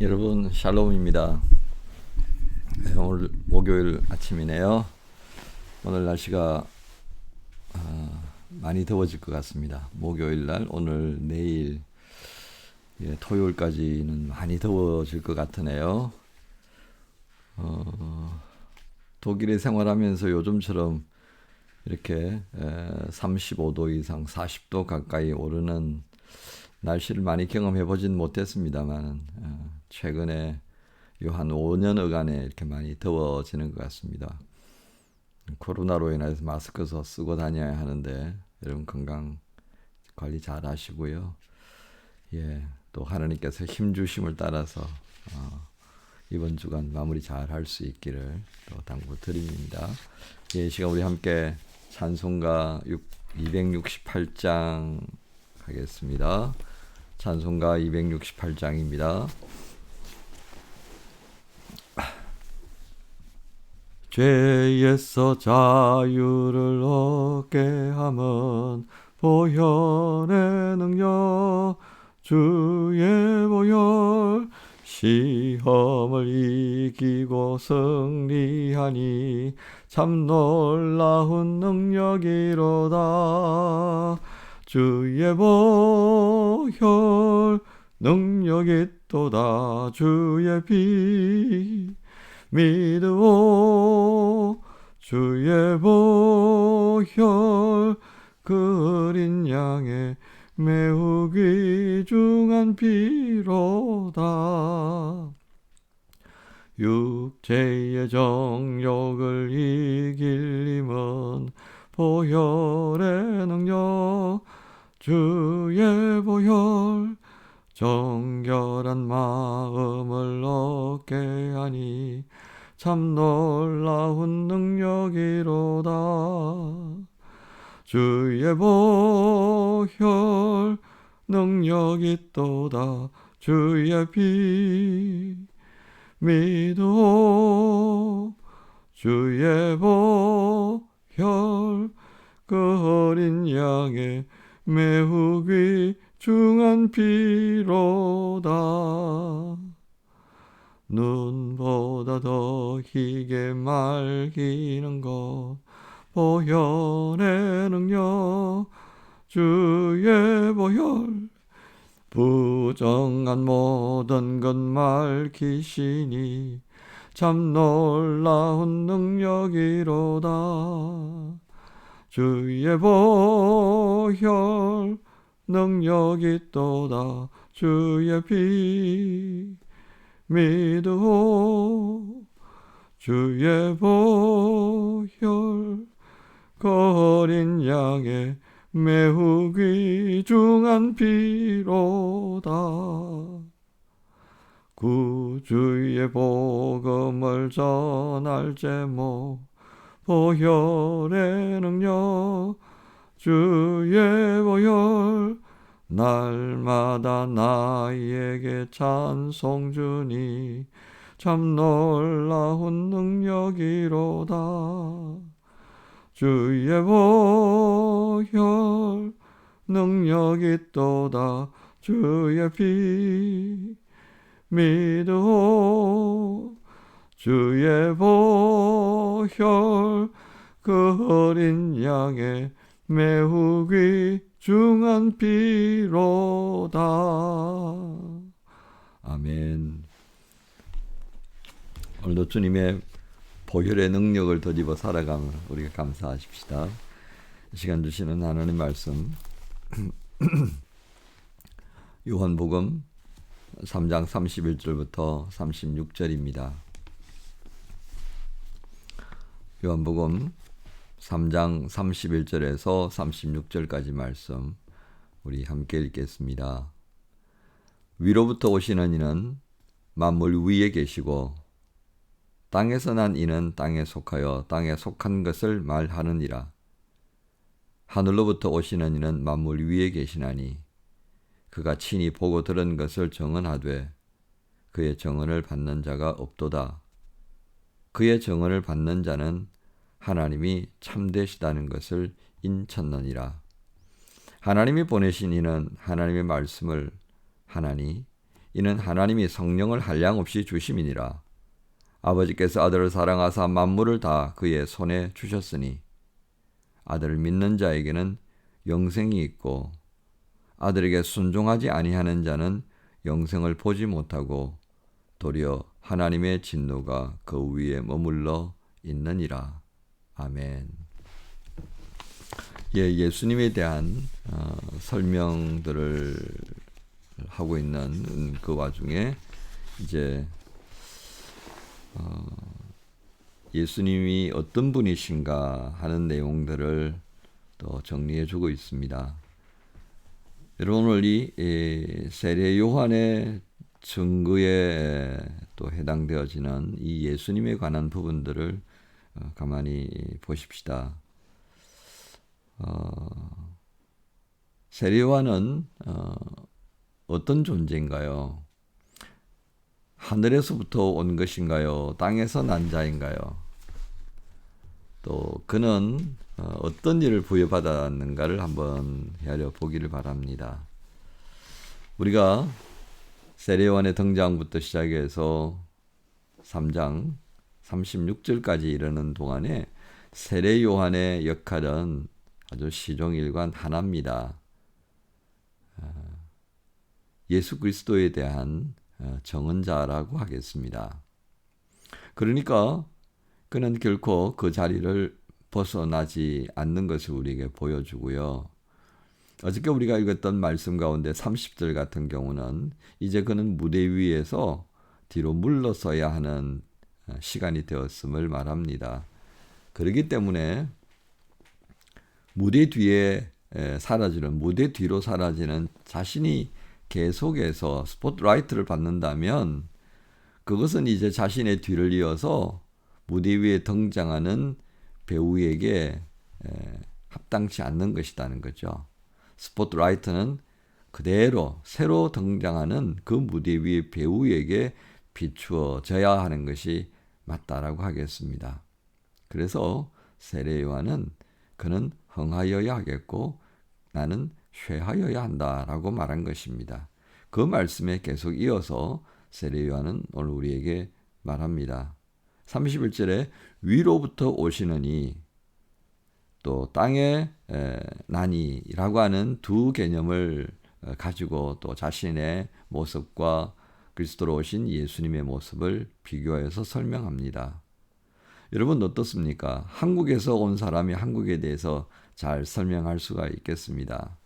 여러분 샬롬입니다. 오늘 목요일 아침이네요. 오늘 날씨가 많이 더워질 것 같습니다. 목요일 날 오늘 내일 토요일까지는 많이 더워질 것 같으네요. 독일에 생활하면서 요즘처럼 이렇게 35도 이상 40도 가까이 오르는 날씨를 많이 경험해 보진 못했습니다만 최근에 요 한 5년여간에 이렇게 많이 더워지는 것 같습니다. 코로나로 인해서 마스크 쓰고 다녀야 하는데 여러분 건강 관리 잘 하시고요. 또 하나님께서 힘 주심을 따라서 이번 주간 마무리 잘 할 수 있기를 또 당부드립니다. 이 시간 우리 함께 찬송가 268장 하겠습니다. 찬송가 268장입니다. 죄에서 자유를 얻게 함은 보혈의 능력 주의 보혈 시험을 이기고 승리하니 참 놀라운 능력이로다. 주의 보혈 능력이 있도다. 주의 피 믿으오. 주의 보혈 그 어린 양의 매우 귀중한 피로다. 육체의 정욕을 이길 힘은 보혈의 능력 주의 보혈 정결한 마음을 얻게 하니 참 놀라운 능력이로다. 주의 보혈 능력이 있도다. 주의 피 믿으오. 주의 보혈 그 어린 양의 매우 귀중한 피로다. 눈보다 더 희게 맑이는 것 보혈의 능력 주의 보혈 부정한 모든 것 맑히시니 참 놀라운 능력이로다. 주의 보혈 능력이 있도다. 주의 피 믿으오. 주의 보혈 그 어린 양의 매우 귀중한 피로다. 구주의 복음을 전할 제목 보혈의 능력 주의 보혈 날마다 나에게 찬송 주니 참 놀라운 능력이로다. 주의 보혈 능력이 있도다. 주의 피 믿으오. 주의 보혈 그 어린 양의 매우 귀중한 피로다. 아멘. 오늘도 주님의 보혈의 능력을 덧입어 살아가며 우리가 감사하십시다. 이 시간 주시는 하나님 말씀 요한복음 3장 31절부터 36절입니다. 요한복음 3장 31절에서 36절까지 말씀 우리 함께 읽겠습니다. 위로부터 오시는 이는 만물 위에 계시고 땅에서 난 이는 땅에 속하여 땅에 속한 것을 말하느니라. 하늘로부터 오시는 이는 만물 위에 계시나니 그가 친히 보고 들은 것을 정언하되 그의 정언을 받는 자가 없도다. 그의 정언을 받는 자는 하나님이 참되시다는 것을 인쳤느니라. 하나님이 보내신 이는 하나님의 말씀을 하나니 이는 하나님이 성령을 한량없이 주심이니라. 아버지께서 아들을 사랑하사 만물을 다 그의 손에 주셨으니 아들을 믿는 자에게는 영생이 있고 아들에게 순종하지 아니하는 자는 영생을 보지 못하고 도리어 하나님의 진노가 그 위에 머물러 있느니라. 아멘. 예수님에 대한 설명들을 하고 있는 그 와중에 이제 예수님이 어떤 분이신가 하는 내용들을 또 정리해 주고 있습니다. 여러분, 오늘 이 세례 요한의 증거에 또 해당되어지는 이 예수님에 관한 부분들을 가만히 보십시다. 세례 요한은 어떤 존재인가요? 하늘에서부터 온 것인가요? 땅에서 난 자인가요? 또 그는 어떤 일을 부여받았는가를 한번 헤아려 보기를 바랍니다. 우리가 세례요한의 등장부터 시작해서 3장 36절까지 이르는 동안에 세례요한의 역할은 아주 시종일관 하나입니다. 예수 그리스도에 대한 정언자라고 하겠습니다. 그러니까 그는 결코 그 자리를 벗어나지 않는 것을 우리에게 보여주고요. 어저께 우리가 읽었던 말씀 가운데 30절 같은 경우는 이제 그는 무대 위에서 뒤로 물러서야 하는 시간이 되었음을 말합니다. 그렇기 때문에 무대 뒤에 사라지는, 무대 뒤로 사라지는 자신이 계속해서 스포트라이트를 받는다면 그것은 이제 자신의 뒤를 이어서 무대 위에 등장하는 배우에게 합당치 않는 것이라는 거죠. 스포트라이트는 그대로 새로 등장하는 그 무대 위의 배우에게 비추어져야 하는 것이 맞다라고 하겠습니다. 그래서 세례 요한은 그는 흥하여야 하겠고 나는 쇠하여야 한다라고 말한 것입니다. 그 말씀에 계속 이어서 세례 요한은 오늘 우리에게 말합니다. 31절에 위로부터 오시느니 또 땅에 나니라고 하는 두 개념을 가지고 또 자신의 모습과 그리스도로 오신 예수님의 모습을 비교해서 설명합니다. 여러분 어떻습니까? 한국에서 온 사람이 한국에 대해서 잘 설명할 수가 있겠습니다.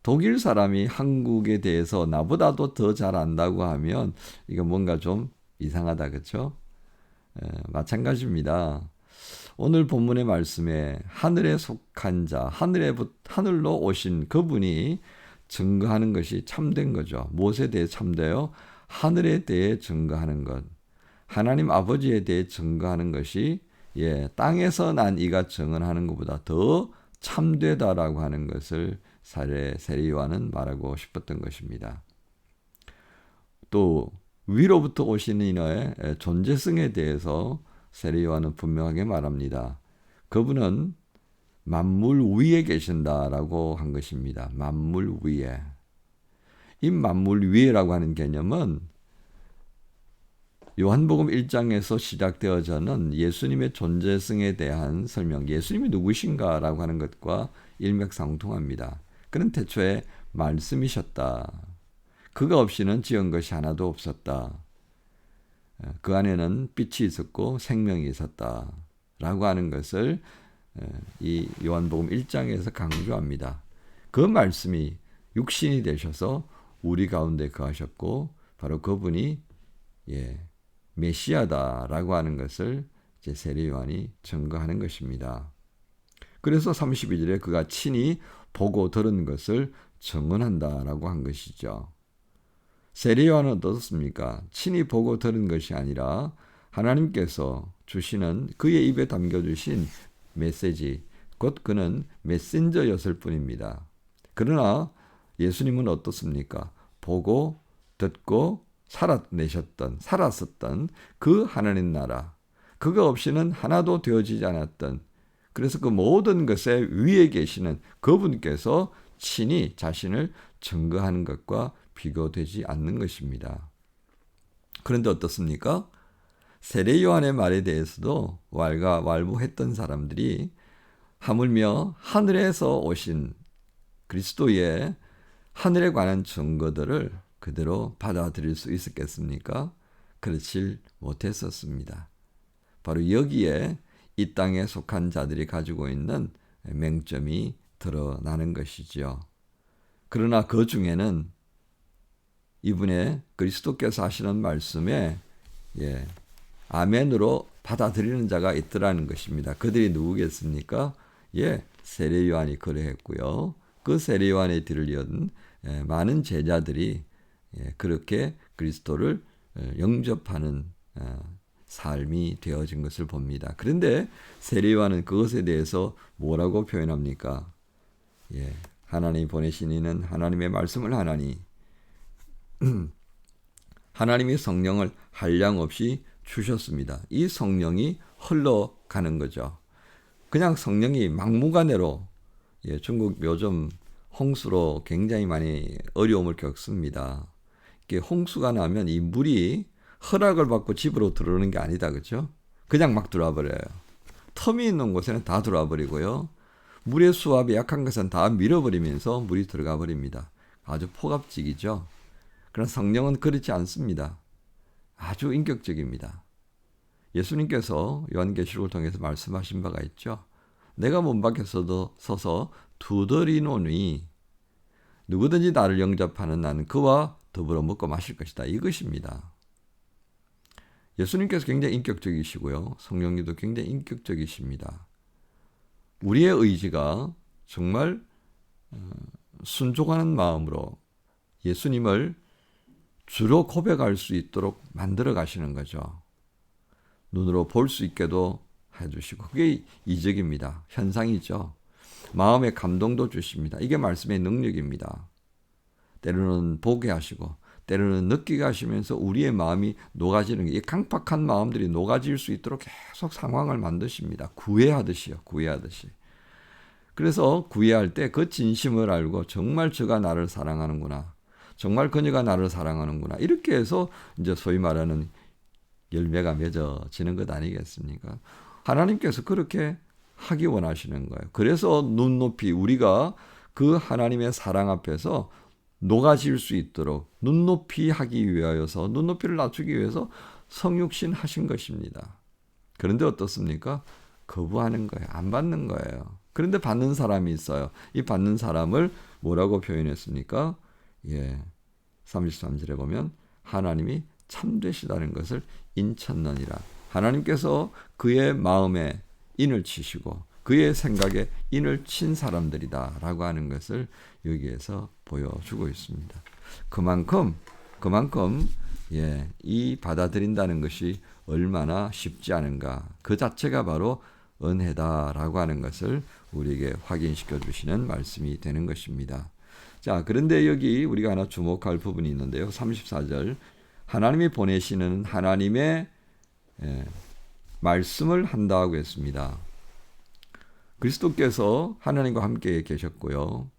독일 사람이 한국에 대해서 나보다도 더 잘 안다고 하면 이거 뭔가 좀 이상하다, 그렇죠? 마찬가지입니다. 오늘 본문의 말씀에 하늘에 속한 자, 하늘로 오신 그분이 증거하는 것이 참된 거죠. 무엇에 대해 참돼요? 하늘에 대해 증거하는 것. 하나님 아버지에 대해 증거하는 것이 땅에서 난 이가 증언하는 것보다 더 참되다라고 하는 것을 세례 요한은 말하고 싶었던 것입니다. 또 위로부터 오시는 이의 존재성에 대해서 세례 요한은 분명하게 말합니다. 그분은 만물 위에 계신다라고 한 것입니다. 만물 위에. 이 만물 위에라고 하는 개념은 요한복음 1장에서 시작되어져는 예수님의 존재성에 대한 설명, 예수님이 누구신가라고 하는 것과 일맥상통합니다. 그는 태초에 말씀이셨다. 그가 없이는 지은 것이 하나도 없었다. 그 안에는 빛이 있었고 생명이 있었다. 라고 하는 것을 이 요한복음 1장에서 강조합니다. 그 말씀이 육신이 되셔서 우리 가운데 거하셨고 바로 그분이 메시아다라고 하는 것을 이제 세례 요한이 증거하는 것입니다. 그래서 32절에 그가 친히 보고 들은 것을 증언한다라고 한 것이죠. 세례 요한은 어떻습니까? 친히 보고 들은 것이 아니라 하나님께서 주시는 그의 입에 담겨주신 메시지, 곧 그는 메신저였을 뿐입니다. 그러나 예수님은 어떻습니까? 보고 듣고 살았었던 그 하나님 나라, 그가 없이는 하나도 되어지지 않았던, 그래서 그 모든 것의 위에 계시는 그분께서 친히 자신을 증거하는 것과 비교되지 않는 것입니다. 그런데 어떻습니까? 세례 요한의 말에 대해서도 왈가왈부했던 사람들이 하물며 하늘에서 오신 그리스도의 하늘에 관한 증거들을 그대로 받아들일 수 있었겠습니까? 그렇지 못했었습니다. 바로 여기에 이 땅에 속한 자들이 가지고 있는 맹점이 드러나는 것이지요. 그러나 그 중에는 이분의 그리스도께서 하시는 말씀에 아멘으로 받아들이는 자가 있더라는 것입니다. 그들이 누구겠습니까? 세례 요한이 그러했고요. 그 세례 요한의 뒤를 이은 많은 제자들이 그렇게 그리스도를 영접하는 삶이 되어진 것을 봅니다. 그런데 세례 요한은 그것에 대해서 뭐라고 표현합니까? 하나님이 보내신 이는 하나님의 말씀을 하나니 하나님이 성령을 한량없이 주셨습니다. 이 성령이 흘러가는 거죠. 그냥 성령이 막무가내로 중국 요즘 홍수로 굉장히 많이 어려움을 겪습니다. 이게 홍수가 나면 이 물이 허락을 받고 집으로 들어오는 게 아니다. 그렇죠? 그냥 막 들어와 버려요. 텀이 있는 곳에는 다 들어와 버리고요. 물의 수압이 약한 것은 다 밀어버리면서 물이 들어가 버립니다. 아주 폭압적이죠. 그러나 성령은 그렇지 않습니다. 아주 인격적입니다. 예수님께서 요한계시록을 통해서 말씀하신 바가 있죠. 내가 문 밖에 서서 두드리노니 누구든지 나를 영접하는 나는 그와 더불어 먹고 마실 것이다. 이것입니다. 예수님께서 굉장히 인격적이시고요. 성령님도 굉장히 인격적이십니다. 우리의 의지가 정말 순종하는 마음으로 예수님을 주로 고백할 수 있도록 만들어 가시는 거죠. 눈으로 볼 수 있게도 해주시고 그게 이적입니다. 현상이죠. 마음의 감동도 주십니다. 이게 말씀의 능력입니다. 때로는 보게 하시고 때로는 느끼게 하시면서 우리의 마음이 녹아지는 게 이 강팍한 마음들이 녹아질 수 있도록 계속 상황을 만드십니다. 구애하듯이요. 구애하듯이. 그래서 구애할 때 그 진심을 알고 정말 저가 나를 사랑하는구나. 정말 그녀가 나를 사랑하는구나. 이렇게 해서 이제 소위 말하는 열매가 맺어지는 것 아니겠습니까? 하나님께서 그렇게 하기 원하시는 거예요. 그래서 눈높이 우리가 그 하나님의 사랑 앞에서 녹아질 수 있도록 눈높이 하기 위하여서 눈높이를 낮추기 위해서 성육신 하신 것입니다. 그런데 어떻습니까? 거부하는 거예요. 안 받는 거예요. 그런데 받는 사람이 있어요. 이 받는 사람을 뭐라고 표현했습니까? 33절에 보면 하나님이 참되시다는 것을 인쳤느니라. 하나님께서 그의 마음에 인을 치시고 그의 생각에 인을 친 사람들이다 라고 하는 것을 여기에서 보여주고 있습니다. 그만큼 이 받아들인다는 것이 얼마나 쉽지 않은가. 그 자체가 바로 은혜다라고 하는 것을 우리에게 확인시켜 주시는 말씀이 되는 것입니다. 자, 그런데 여기 우리가 하나 주목할 부분이 있는데요. 34절 하나님이 보내시는 하나님의 말씀을 한다고 했습니다. 그리스도께서 하나님과 함께 계셨고요.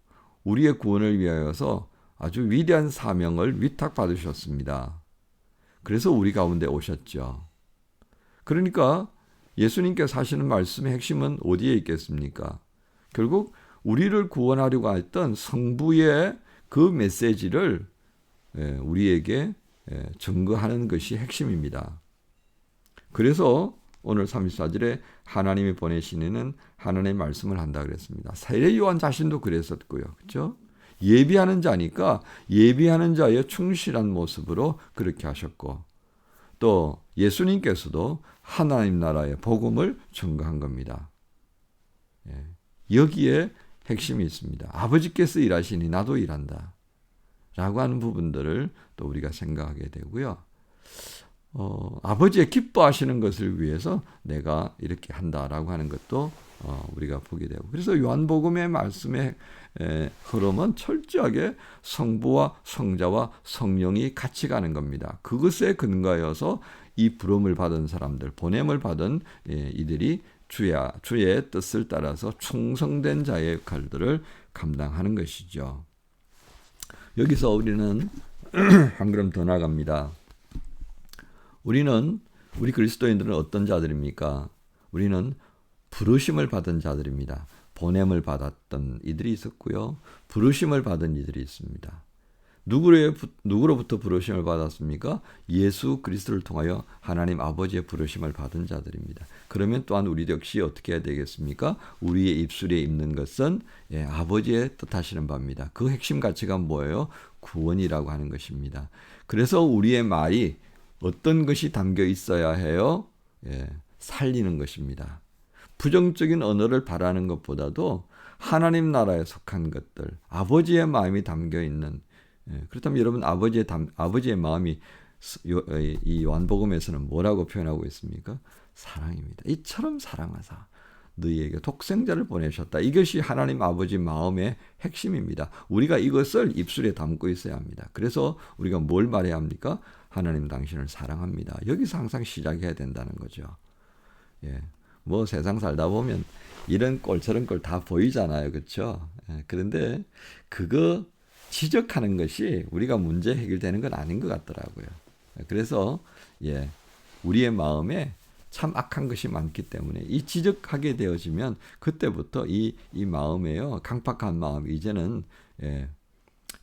우리의 구원을 위하여서 아주 위대한 사명을 위탁받으셨습니다. 그래서 우리 가운데 오셨죠. 그러니까 예수님께서 하시는 말씀의 핵심은 어디에 있겠습니까? 결국 우리를 구원하려고 했던 성부의 그 메시지를 우리에게 증거하는 것이 핵심입니다. 그래서 오늘 34절에 하나님이 보내시는 하나님의 말씀을 한다 그랬습니다. 세례 요한 자신도 그랬었고요. 그렇죠? 예비하는 자니까 예비하는 자의 충실한 모습으로 그렇게 하셨고 또 예수님께서도 하나님 나라의 복음을 증거한 겁니다. 여기에 핵심이 있습니다. 아버지께서 일하시니 나도 일한다 라고 하는 부분들을 또 우리가 생각하게 되고요. 아버지의 기뻐하시는 것을 위해서 내가 이렇게 한다라고 하는 것도 우리가 보게 되고 그래서 요한복음의 말씀의 흐름은 철저하게 성부와 성자와 성령이 같이 가는 겁니다. 그것에 근거하여서 이 부름을 받은 사람들, 보냄을 받은 이들이 주의 뜻을 따라서 충성된 자의 역할들을 감당하는 것이죠. 여기서 우리는 한 걸음 더 나갑니다. 우리 그리스도인들은 어떤 자들입니까? 우리는 부르심을 받은 자들입니다. 보냄을 받았던 이들이 있었고요. 부르심을 받은 이들이 있습니다. 누구로부터 부르심을 받았습니까? 예수 그리스도를 통하여 하나님 아버지의 부르심을 받은 자들입니다. 그러면 또한 우리 역시 어떻게 해야 되겠습니까? 우리의 입술에 있는 것은 아버지의 뜻하시는 바입니다. 그 핵심 가치가 뭐예요? 구원이라고 하는 것입니다. 그래서 우리의 말이 어떤 것이 담겨 있어야 해요? 살리는 것입니다. 부정적인 언어를 바라는 것보다도 하나님 나라에 속한 것들, 아버지의 마음이 담겨 있는, 그렇다면 여러분 아버지의 마음이 이 요한복음에서는 뭐라고 표현하고 있습니까? 사랑입니다. 이처럼 사랑하사 너희에게 독생자를 보내셨다. 이것이 하나님 아버지 마음의 핵심입니다. 우리가 이것을 입술에 담고 있어야 합니다. 그래서 우리가 뭘 말해야 합니까? 하나님 당신을 사랑합니다. 여기서 항상 시작해야 된다는 거죠. 뭐 세상 살다 보면 이런 꼴 저런 꼴 다 보이잖아요. 그렇죠? 그런데 그거 지적하는 것이 우리가 문제 해결되는 건 아닌 것 같더라고요. 그래서 우리의 마음에 참 악한 것이 많기 때문에 이 지적하게 되어지면 그때부터 이 마음에요. 강팍한 마음 이제는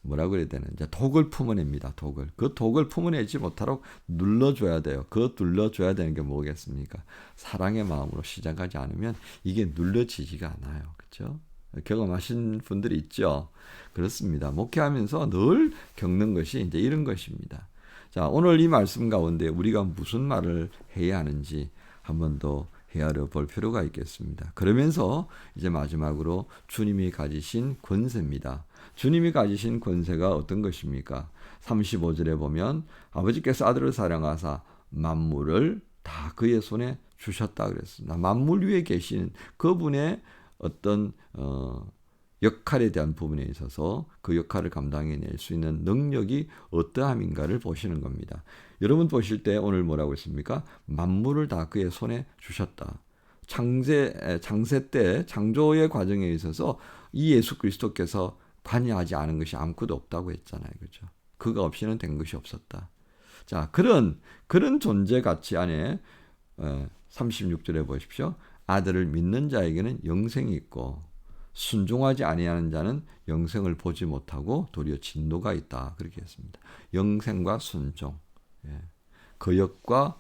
뭐라고 그래야 되나 이제 독을 품어냅니다. 그 독을 품어내지 못하도록 눌러줘야 돼요. 그 눌러줘야 되는 게 뭐겠습니까? 사랑의 마음으로 시작하지 않으면 이게 눌러지지가 않아요. 그렇죠? 경험하신 분들이 있죠. 그렇습니다. 목회하면서 늘 겪는 것이 이제 이런 것입니다. 자, 오늘 이 말씀 가운데 우리가 무슨 말을 해야 하는지 한 번 더 헤아려 볼 필요가 있겠습니다. 그러면서 이제 마지막으로 주님이 가지신 권세입니다. 주님이 가지신 권세가 어떤 것입니까? 35절에 보면 아버지께서 아들을 사랑하사 만물을 다 그의 손에 주셨다 그랬습니다. 만물 위에 계신 그분의 어떤 역할에 대한 부분에 있어서 그 역할을 감당해낼 수 있는 능력이 어떠함인가를 보시는 겁니다. 여러분 보실 때 오늘 뭐라고 했습니까? 만물을 다 그의 손에 주셨다. 창세 때 창조의 과정에 있어서 이 예수 그리스도께서 관여하지 않은 것이 아무것도 없다고 했잖아요. 그렇죠? 그가 없이는 된 것이 없었다. 자, 그런 존재 가치 안에 36절에 보십시오. 아들을 믿는 자에게는 영생이 있고 순종하지 아니하는 자는 영생을 보지 못하고 도리어 진노가 있다. 그렇게 했습니다. 영생과 순종, 거역과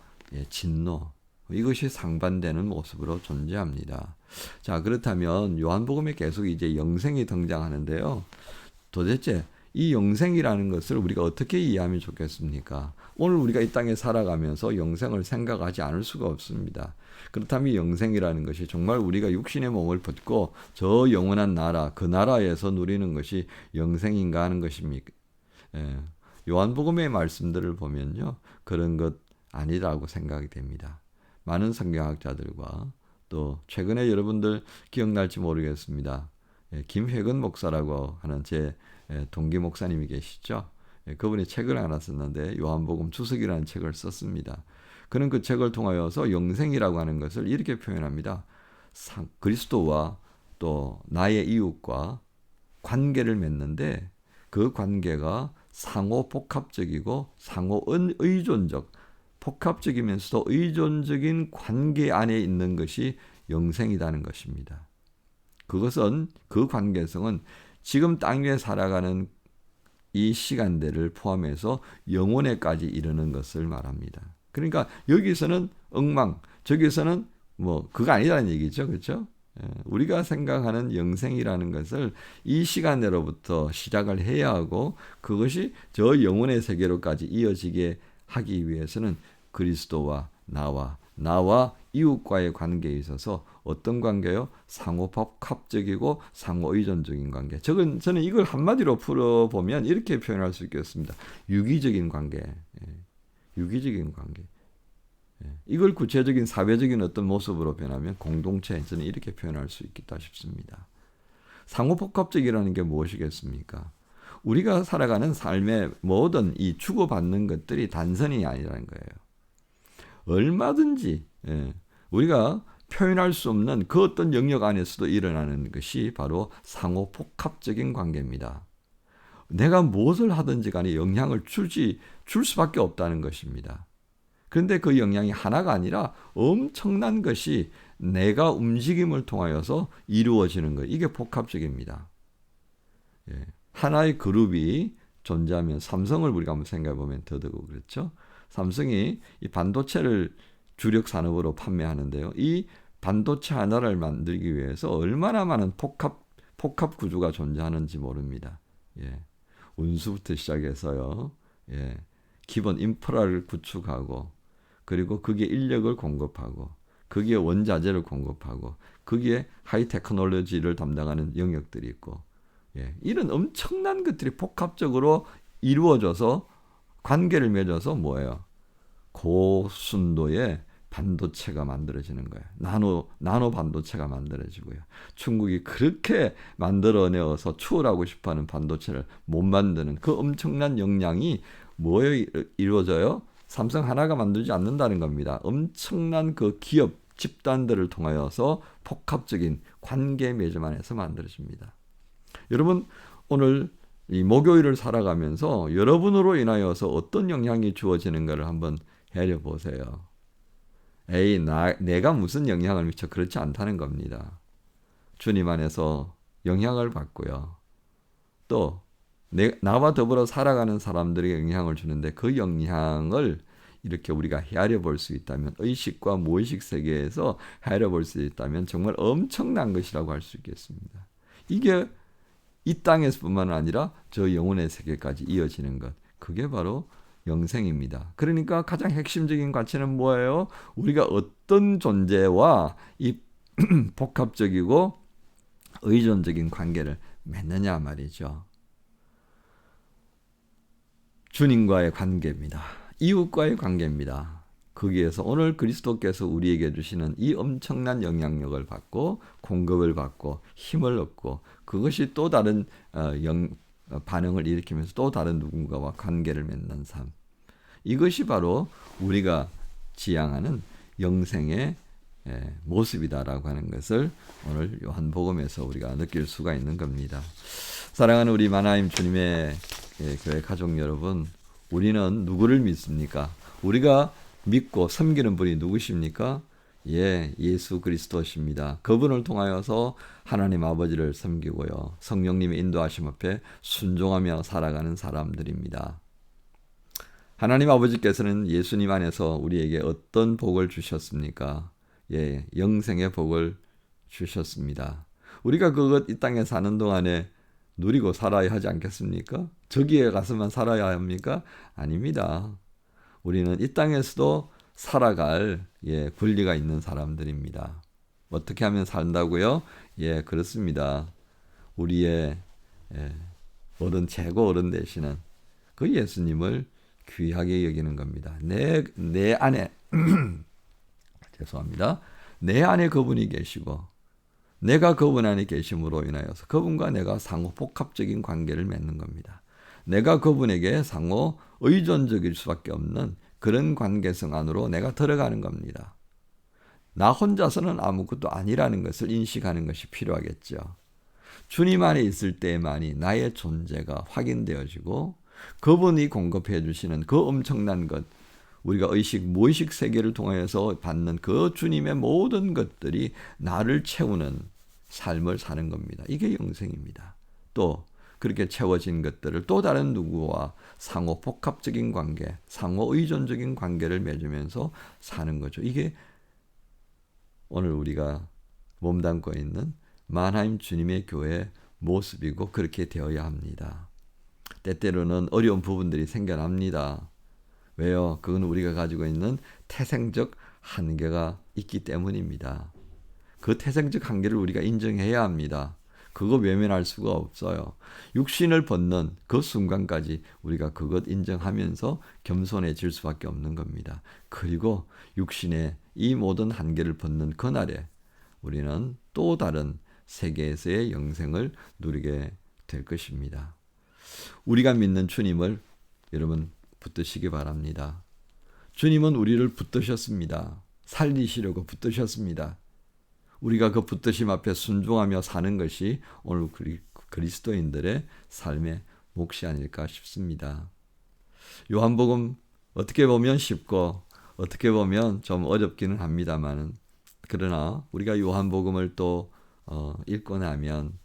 진노, 이것이 상반되는 모습으로 존재합니다. 자, 그렇다면 요한복음에 계속 이제 영생이 등장하는데요. 도대체 이 영생이라는 것을 우리가 어떻게 이해하면 좋겠습니까? 오늘 우리가 이 땅에 살아가면서 영생을 생각하지 않을 수가 없습니다. 그렇다면 영생이라는 것이 정말 우리가 육신의 몸을 벗고 저 영원한 나라, 그 나라에서 누리는 것이 영생인가 하는 것입니까? 요한복음의 말씀들을 보면요. 그런 것 아니라고 생각이 됩니다. 많은 성경학자들과 또 최근에 여러분들 기억날지 모르겠습니다. 김회근 목사라고 하는 제 동기 목사님이 계시죠. 그분이 책을 하나 썼는데 요한복음 주석이라는 책을 썼습니다. 그는 그 책을 통하여서 영생이라고 하는 것을 이렇게 표현합니다. 그리스도와 또 나의 이웃과 관계를 맺는데 그 관계가 상호 복합적이고 상호 의존적, 복합적이면서도 의존적인 관계 안에 있는 것이 영생이라는 것입니다. 그것은 그 관계성은 지금 땅 위에 살아가는 이 시간대를 포함해서 영혼에까지 이르는 것을 말합니다. 그러니까 여기서는 엉망, 저기서는 뭐 그거 아니라는 얘기죠. 그렇죠? 우리가 생각하는 영생이라는 것을 이 시간대로부터 시작을 해야 하고 그것이 저 영혼의 세계로까지 이어지게 하기 위해서는 그리스도와 나와 이웃과의 관계에 있어서 어떤 관계요? 상호 복합적이고 상호 의존적인 관계. 저는 이걸 한마디로 풀어보면 이렇게 표현할 수 있겠습니다. 유기적인 관계. 유기적인 관계. 이걸 구체적인 사회적인 어떤 모습으로 변하면 공동체, 저는 이렇게 표현할 수 있겠다 싶습니다. 상호 복합적이라는 게 무엇이겠습니까? 우리가 살아가는 삶의 모든 이 주고받는 것들이 단선이 아니라는 거예요. 얼마든지 우리가 표현할 수 없는 그 어떤 영역 안에서도 일어나는 것이 바로 상호 복합적인 관계입니다. 내가 무엇을 하든지 간에 영향을 줄 수밖에 없다는 것입니다. 그런데 그 영향이 하나가 아니라 엄청난 것이 내가 움직임을 통하여서 이루어지는 것. 이게 복합적입니다. 예. 하나의 그룹이 존재하면 삼성을 우리가 한번 생각해 보면 더더욱 그렇죠. 삼성이 이 반도체를 주력 산업으로 판매하는데요. 이 반도체 하나를 만들기 위해서 얼마나 많은 복합 구조가 존재하는지 모릅니다. 예. 운수부터 시작해서요. 예. 기본 인프라를 구축하고 그리고 거기에 인력을 공급하고 거기에 원자재를 공급하고 거기에 하이 테크놀로지를 담당하는 영역들이 있고 예. 이런 엄청난 것들이 복합적으로 이루어져서 관계를 맺어서 뭐예요? 고순도의 반도체가 만들어지는 거예요. 나노 반도체가 만들어지고요. 중국이 그렇게 만들어내어서 추월하고 싶어하는 반도체를 못 만드는 그 엄청난 역량이 뭐에 이루어져요? 삼성 하나가 만들지 않는다는 겁니다. 엄청난 그 기업 집단들을 통하여서 복합적인 관계 맺음 안에서 만들어집니다. 여러분 오늘 이 목요일을 살아가면서 여러분으로 인하여서 어떤 영향이 주어지는가를 한번 헤아려 보세요. 내가 무슨 영향을 미쳐 그렇지 않다는 겁니다. 주님 안에서 영향을 받고요. 또 나와 더불어 살아가는 사람들에게 영향을 주는데 그 영향을 이렇게 우리가 헤아려 볼 수 있다면 의식과 무의식 세계에서 헤아려 볼 수 있다면 정말 엄청난 것이라고 할 수 있겠습니다. 이게 이 땅에서뿐만 아니라 저 영혼의 세계까지 이어지는 것. 그게 바로 영생입니다. 그러니까 가장 핵심적인 가치는 뭐예요? 우리가 어떤 존재와 이 복합적이고 의존적인 관계를 맺느냐 말이죠. 주님과의 관계입니다. 이웃과의 관계입니다. 거기에서 오늘 그리스도께서 우리에게 주시는 이 엄청난 영향력을 받고 공급을 받고 힘을 얻고 그것이 또 다른 반응을 일으키면서 또 다른 누군가와 관계를 맺는 삶. 이것이 바로 우리가 지향하는 영생의 모습이다라고 하는 것을 오늘 요한복음에서 우리가 느낄 수가 있는 겁니다. 사랑하는 우리 하나님 주님의 교회 가족 여러분, 우리는 누구를 믿습니까? 우리가 믿고 섬기는 분이 누구십니까? 예수 그리스도십니다. 그분을 통하여서 하나님 아버지를 섬기고요. 성령님의 인도하심 앞에 순종하며 살아가는 사람들입니다. 하나님 아버지께서는 예수님 안에서 우리에게 어떤 복을 주셨습니까? 영생의 복을 주셨습니다. 우리가 그것 이 땅에 사는 동안에 누리고 살아야 하지 않겠습니까? 저기에 가서만 살아야 합니까? 아닙니다. 우리는 이 땅에서도 살아갈 권리가 있는 사람들입니다. 어떻게 하면 산다고요? 그렇습니다. 우리의 최고 어른 되시는 그 예수님을 귀하게 여기는 겁니다. 내 안에 죄송합니다. 내 안에 그분이 계시고 내가 그분 안에 계심으로 인하여서 그분과 내가 상호 복합적인 관계를 맺는 겁니다. 내가 그분에게 상호 의존적일 수밖에 없는 그런 관계성 안으로 내가 들어가는 겁니다. 나 혼자서는 아무것도 아니라는 것을 인식하는 것이 필요하겠죠. 주님 안에 있을 때만이 나의 존재가 확인되어지고 그분이 공급해 주시는 그 엄청난 것, 우리가 의식, 무의식 세계를 통해서 받는 그 주님의 모든 것들이 나를 채우는 삶을 사는 겁니다. 이게 영생입니다. 또 그렇게 채워진 것들을 또 다른 누구와 상호 복합적인 관계, 상호 의존적인 관계를 맺으면서 사는 거죠. 이게 오늘 우리가 몸담고 있는 만하임 주님의 교회의 모습이고 그렇게 되어야 합니다. 때때로는 어려운 부분들이 생겨납니다. 왜요? 그건 우리가 가지고 있는 태생적 한계가 있기 때문입니다. 그 태생적 한계를 우리가 인정해야 합니다. 그거 외면할 수가 없어요. 육신을 벗는 그 순간까지 우리가 그것 인정하면서 겸손해질 수밖에 없는 겁니다. 그리고 육신의 이 모든 한계를 벗는 그날에 우리는 또 다른 세계에서의 영생을 누리게 될 것입니다. 우리가 믿는 주님을 여러분 붙드시기 바랍니다. 주님은 우리를 붙드셨습니다. 살리시려고 붙드셨습니다. 우리가 그 붙드심 앞에 순종하며 사는 것이 오늘 그리스도인들의 삶의 몫이 아닐까 싶습니다. 요한복음 어떻게 보면 쉽고 어떻게 보면 좀 어렵기는 합니다만은, 그러나 우리가 요한복음을 또 읽고 나면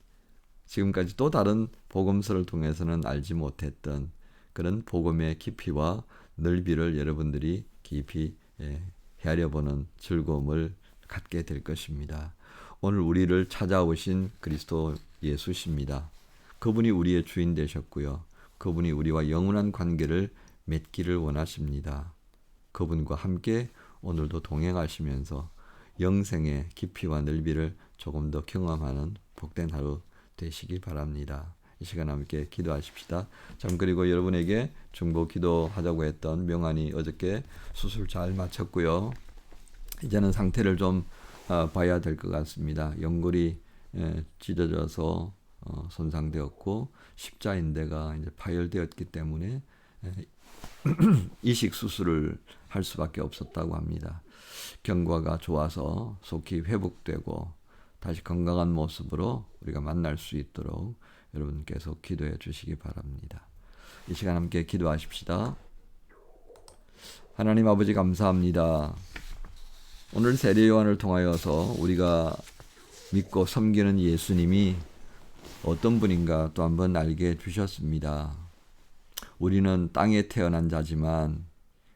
지금까지 또 다른 복음서를 통해서는 알지 못했던 그런 복음의 깊이와 넓이를 여러분들이 깊이 헤아려보는 즐거움을 갖게 될 것입니다. 오늘 우리를 찾아오신 그리스도 예수십니다. 그분이 우리의 주인 되셨고요. 그분이 우리와 영원한 관계를 맺기를 원하십니다. 그분과 함께 오늘도 동행하시면서 영생의 깊이와 넓이를 조금 더 경험하는 복된 하루 되시기 바랍니다. 이 시간 함께 기도하십시다. 참, 그리고 여러분에게 중보 기도하자고 했던 명환이 어저께 수술 잘 마쳤고요. 이제는 상태를 좀 봐야 될 것 같습니다. 연골이 찢어져서 손상되었고 십자인대가 이제 파열되었기 때문에 이식 수술을 할 수밖에 없었다고 합니다. 경과가 좋아서 속히 회복되고 다시 건강한 모습으로 우리가 만날 수 있도록 여러분 계속 기도해 주시기 바랍니다. 이 시간 함께 기도하십시다. 하나님 아버지, 감사합니다. 오늘 세례 요한을 통하여서 우리가 믿고 섬기는 예수님이 어떤 분인가 또 한번 알게 해 주셨습니다. 우리는 땅에 태어난 자지만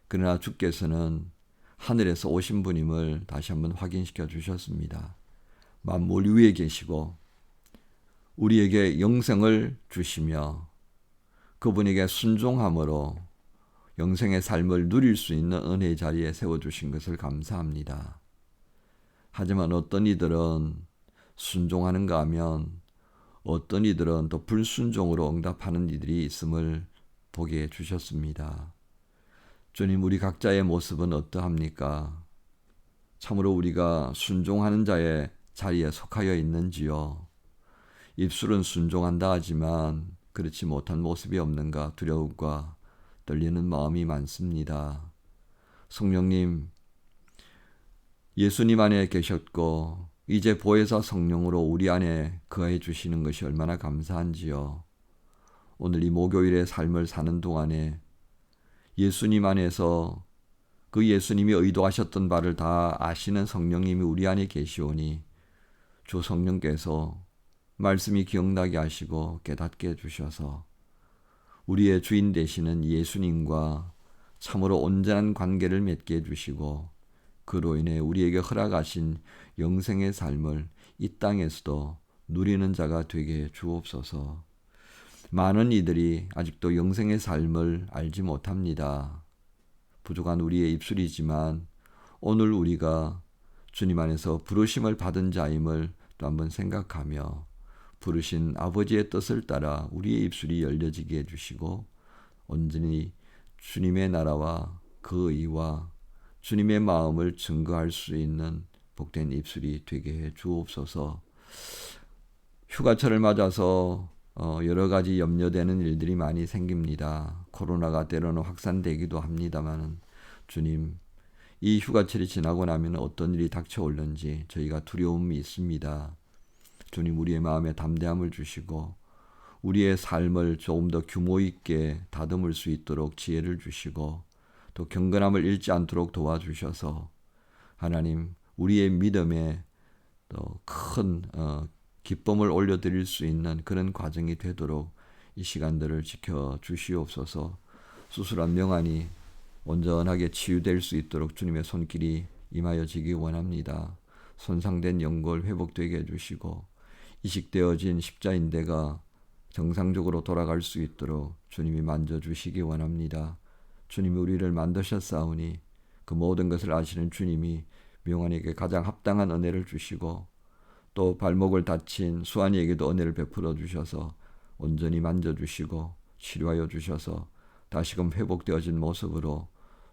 그러나 주께서는 하늘에서 오신 분임을 다시 한번 확인시켜 주셨습니다. 만물 위에 계시고 우리에게 영생을 주시며 그분에게 순종함으로 영생의 삶을 누릴 수 있는 은혜의 자리에 세워주신 것을 감사합니다. 하지만 어떤 이들은 순종하는가 하면 어떤 이들은 또 불순종으로 응답하는 이들이 있음을 보게 해주셨습니다. 주님, 우리 각자의 모습은 어떠합니까? 참으로 우리가 순종하는 자의 자리에 속하여 있는지요? 입술은 순종한다 하지만 그렇지 못한 모습이 없는가 두려움과 떨리는 마음이 많습니다. 성령님, 예수님 안에 계셨고 이제 보혜사 성령으로 우리 안에 거해 주시는 것이 얼마나 감사한지요. 오늘 이 목요일의 삶을 사는 동안에 예수님 안에서 그 예수님이 의도하셨던 바를 다 아시는 성령님이 우리 안에 계시오니 주 성령께서 말씀이 기억나게 하시고 깨닫게 해주셔서 우리의 주인 되시는 예수님과 참으로 온전한 관계를 맺게 해주시고 그로 인해 우리에게 허락하신 영생의 삶을 이 땅에서도 누리는 자가 되게 해 주옵소서. 많은 이들이 아직도 영생의 삶을 알지 못합니다. 부족한 우리의 입술이지만 오늘 우리가 주님 안에서 부르심을 받은 자임을 또 한번 생각하며 부르신 아버지의 뜻을 따라 우리의 입술이 열려지게 해주시고 온전히 주님의 나라와 그 의와 주님의 마음을 증거할 수 있는 복된 입술이 되게 해 주옵소서. 휴가철을 맞아서 여러 가지 염려되는 일들이 많이 생깁니다. 코로나가 때로는 확산되기도 합니다만 주님, 이 휴가철이 지나고 나면 어떤 일이 닥쳐올는지 저희가 두려움이 있습니다. 주님, 우리의 마음에 담대함을 주시고 우리의 삶을 조금 더 규모 있게 다듬을 수 있도록 지혜를 주시고 또 경건함을 잃지 않도록 도와주셔서 하나님, 우리의 믿음에 또 큰 기쁨을 올려드릴 수 있는 그런 과정이 되도록 이 시간들을 지켜주시옵소서. 수술한 명환이 온전하게 치유될 수 있도록 주님의 손길이 임하여지기 원합니다. 손상된 연골 회복되게 해주시고 이식되어진 십자인대가 정상적으로 돌아갈 수 있도록 주님이 만져주시기 원합니다. 주님이 우리를 만드셨사오니 그 모든 것을 아시는 주님이 명환에게 가장 합당한 은혜를 주시고 또 발목을 다친 수환이에게도 은혜를 베풀어 주셔서 온전히 만져주시고 치료하여 주셔서 다시금 회복되어진 모습으로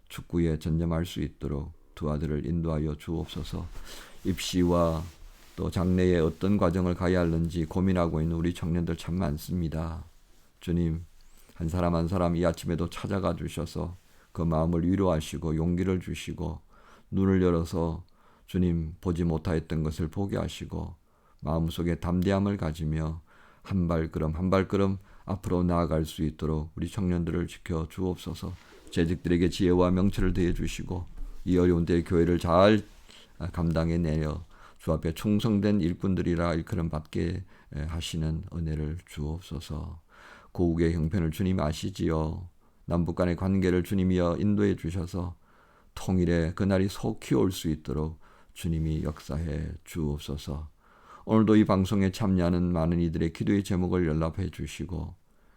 축구에 전념할 수 있도록 두 아들을 인도하여 주옵소서. 입시와 또 장래에 어떤 과정을 가야 하는지 고민하고 있는 우리 청년들 참 많습니다. 주님, 한 사람 한 사람 이 아침에도 찾아가 주셔서 그 마음을 위로하시고 용기를 주시고 눈을 열어서 주님 보지 못하였던 것을 보게 하시고 마음속에 담대함을 가지며 한 발걸음 한 발걸음 앞으로 나아갈 수 있도록 우리 청년들을 지켜 주옵소서. 재직들에게 지혜와 명철을 더해 주시고 이 어려운 때에 교회를 잘 감당해 내려 주 앞에 충성된 일꾼들이라 일컬음 받게 하시는 은혜를 주옵소서. 고국의 형편을 주님 아시지요. 남북 간의 관계를 주님이여 인도해 주셔서 통일의 그날이 속히 올 수 있도록 주님이 역사해 주옵소서. 오늘도 이 방송에 참여하는 많은 이들의 기도의 제목을 연락해 주시고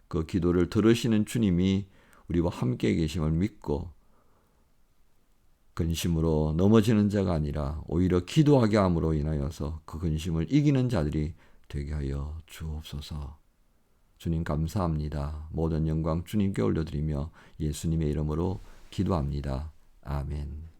그 기도를 들으시는 주님이 우리와 함께 계심을 믿고 근심으로 넘어지는 자가 아니라 오히려 기도하게 함으로 인하여서 그 근심을 이기는 자들이 되게 하여 주옵소서. 주님 감사합니다. 모든 영광 주님께 올려드리며 예수님의 이름으로 기도합니다. 아멘.